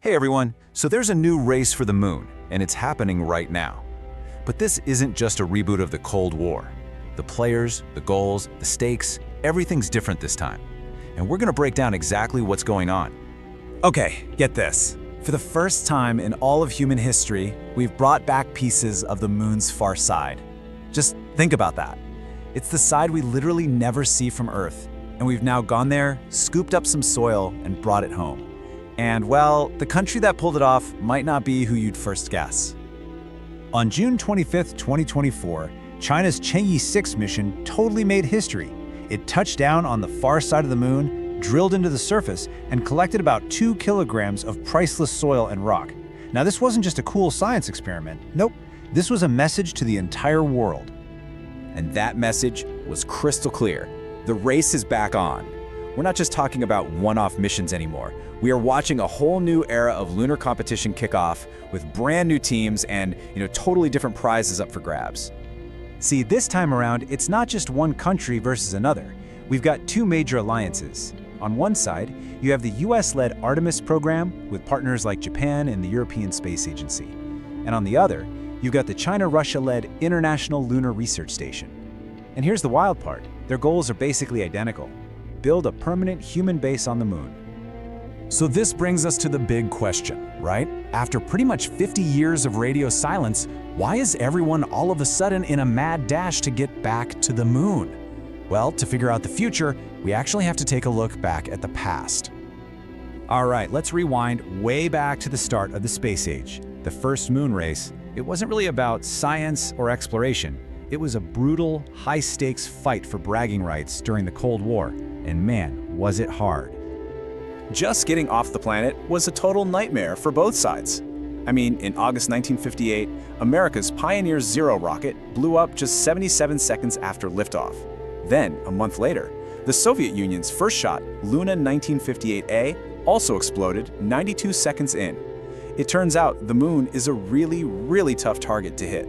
Hey everyone, so there's a new race for the moon, and it's happening right now. But this isn't just a reboot of the Cold War. The players, the goals, the stakes, everything's different this time. And we're gonna break down exactly what's going on. Okay, get this. For the first time in all of human history, we've brought back pieces of the moon's far side. Just think about that. It's the side we literally never see from Earth, and we've now gone there, scooped up some soil, and brought it home. And well, the country that pulled it off might not be who you'd first guess. On June 25th, 2024, China's Chang'e 6 mission totally made history. It touched down on the far side of the moon, drilled into the surface, and collected about 2 kilograms of priceless soil and rock. Now, this wasn't just a cool science experiment. Nope, this was a message to the entire world. And that message was crystal clear. The race is back on. We're not just talking about one-off missions anymore. We are watching a whole new era of lunar competition kick off with brand new teams and, totally different prizes up for grabs. See, this time around, it's not just one country versus another. We've got 2 major alliances. On one side, you have the US-led Artemis program with partners like Japan and the European Space Agency. And on the other, you've got the China-Russia-led International Lunar Research Station. And here's the wild part. Their goals are basically identical. Build a permanent human base on the moon. So this brings us to the big question, right? After pretty much 50 years of radio silence, why is everyone all of a sudden in a mad dash to get back to the moon? Well, to figure out the future, we actually have to take a look back at the past. All right, let's rewind way back to the start of the space age. The first moon race, it wasn't really about science or exploration. It was a brutal, high-stakes fight for bragging rights during the Cold War, and man, was it hard. Just getting off the planet was a total nightmare for both sides. I mean, in August 1958, America's Pioneer 0 rocket blew up just 77 seconds after liftoff. Then, a month later, the Soviet Union's first shot, Luna 1958A, also exploded 92 seconds in. It turns out the moon is a really, really tough target to hit.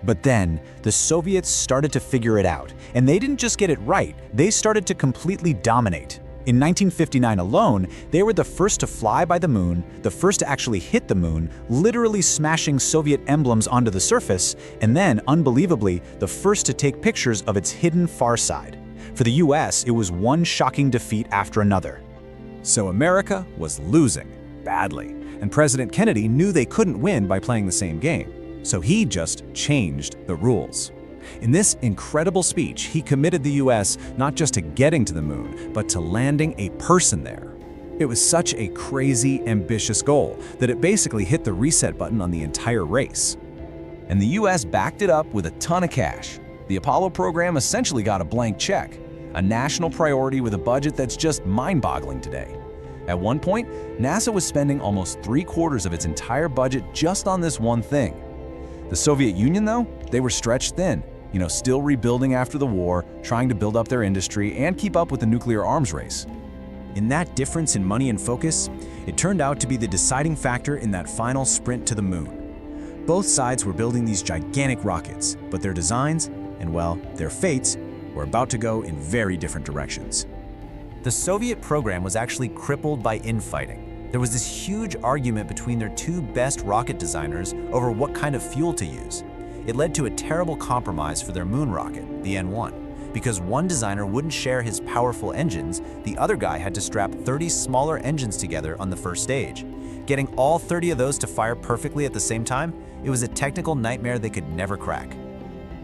But then, the Soviets started to figure it out, and they didn't just get it right, they started to completely dominate. In 1959 alone, they were the first to fly by the moon, the first to actually hit the moon, literally smashing Soviet emblems onto the surface, and then, unbelievably, the first to take pictures of its hidden far side. For the US, it was one shocking defeat after another. So America was losing, badly, and President Kennedy knew they couldn't win by playing the same game. So he just changed the rules. In this incredible speech, he committed the US not just to getting to the moon, but to landing a person there. It was such a crazy, ambitious goal that it basically hit the reset button on the entire race. And the US backed it up with a ton of cash. The Apollo program essentially got a blank check, a national priority with a budget that's just mind-boggling today. At one point, NASA was spending almost 3/4 of its entire budget just on this one thing. The Soviet Union, though, they were stretched thin, still rebuilding after the war, trying to build up their industry and keep up with the nuclear arms race. In that difference in money and focus, it turned out to be the deciding factor in that final sprint to the moon. Both sides were building these gigantic rockets, but their designs, and well, their fates, were about to go in very different directions. The Soviet program was actually crippled by infighting. There was this huge argument between their 2 best rocket designers over what kind of fuel to use. It led to a terrible compromise for their moon rocket, the N1. Because one designer wouldn't share his powerful engines, the other guy had to strap 30 smaller engines together on the first stage. Getting all 30 of those to fire perfectly at the same time, it was a technical nightmare they could never crack.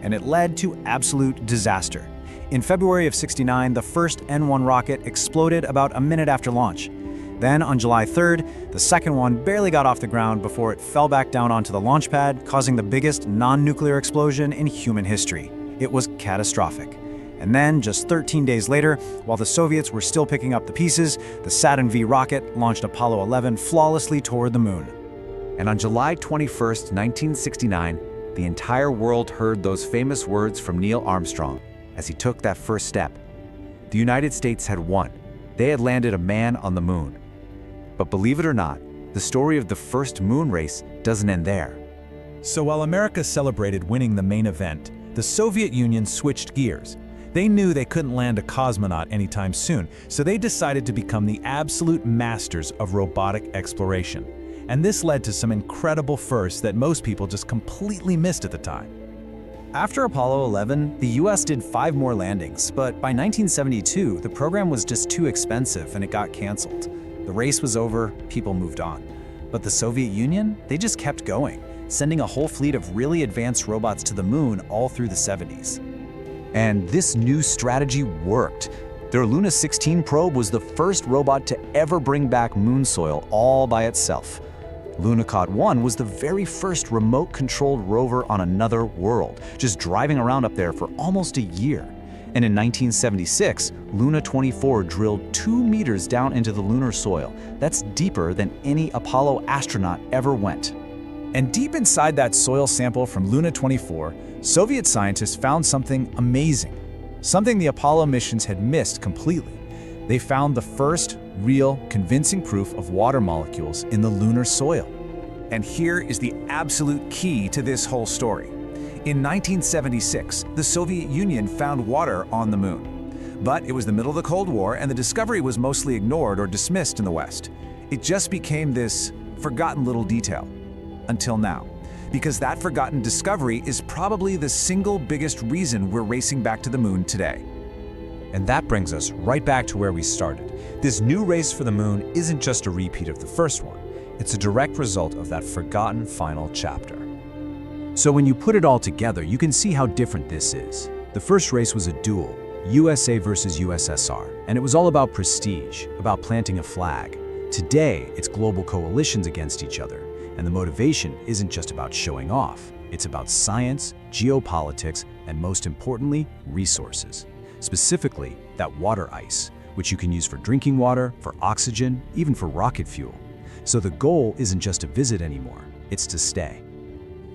And it led to absolute disaster. In February of '69, the first N1 rocket exploded about a minute after launch. Then, on July 3rd, the second one barely got off the ground before it fell back down onto the launch pad, causing the biggest non-nuclear explosion in human history. It was catastrophic. And then, just 13 days later, while the Soviets were still picking up the pieces, the Saturn V rocket launched Apollo 11 flawlessly toward the moon. And on July 21st, 1969, the entire world heard those famous words from Neil Armstrong as he took that first step. The United States had won. They had landed a man on the moon. But believe it or not, the story of the first moon race doesn't end there. So while America celebrated winning the main event, the Soviet Union switched gears. They knew they couldn't land a cosmonaut anytime soon, so they decided to become the absolute masters of robotic exploration. And this led to some incredible firsts that most people just completely missed at the time. After Apollo 11, the US did 5 more landings, but by 1972, the program was just too expensive and it got canceled. The race was over, people moved on. But the Soviet Union, they just kept going, sending a whole fleet of really advanced robots to the moon all through the 70s. And this new strategy worked. Their Luna 16 probe was the first robot to ever bring back moon soil all by itself. Lunokhod 1 was the very first remote-controlled rover on another world, just driving around up there for almost a year. And in 1976, Luna 24 drilled 2 meters down into the lunar soil. That's deeper than any Apollo astronaut ever went. And deep inside that soil sample from Luna 24, Soviet scientists found something amazing, something the Apollo missions had missed completely. They found the first real, convincing proof of water molecules in the lunar soil. And here is the absolute key to this whole story. In 1976, the Soviet Union found water on the moon. But it was the middle of the Cold War, and the discovery was mostly ignored or dismissed in the West. It just became this forgotten little detail. Until now. Because that forgotten discovery is probably the single biggest reason we're racing back to the moon today. And that brings us right back to where we started. This new race for the moon isn't just a repeat of the first one. It's a direct result of that forgotten final chapter. So when you put it all together, you can see how different this is. The first race was a duel, USA versus USSR, and it was all about prestige, about planting a flag. Today, it's global coalitions against each other, and the motivation isn't just about showing off. It's about science, geopolitics, and most importantly, resources. Specifically, that water ice, which you can use for drinking water, for oxygen, even for rocket fuel. So the goal isn't just to visit anymore, it's to stay.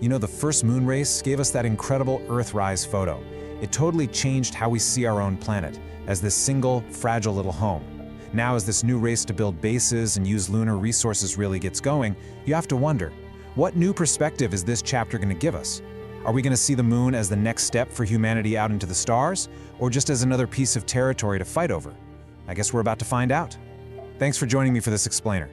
You know, the first moon race gave us that incredible Earthrise photo. It totally changed how we see our own planet, as this single, fragile little home. Now, as this new race to build bases and use lunar resources really gets going, you have to wonder, what new perspective is this chapter going to give us? Are we going to see the moon as the next step for humanity out into the stars, or just as another piece of territory to fight over? I guess we're about to find out. Thanks for joining me for this explainer.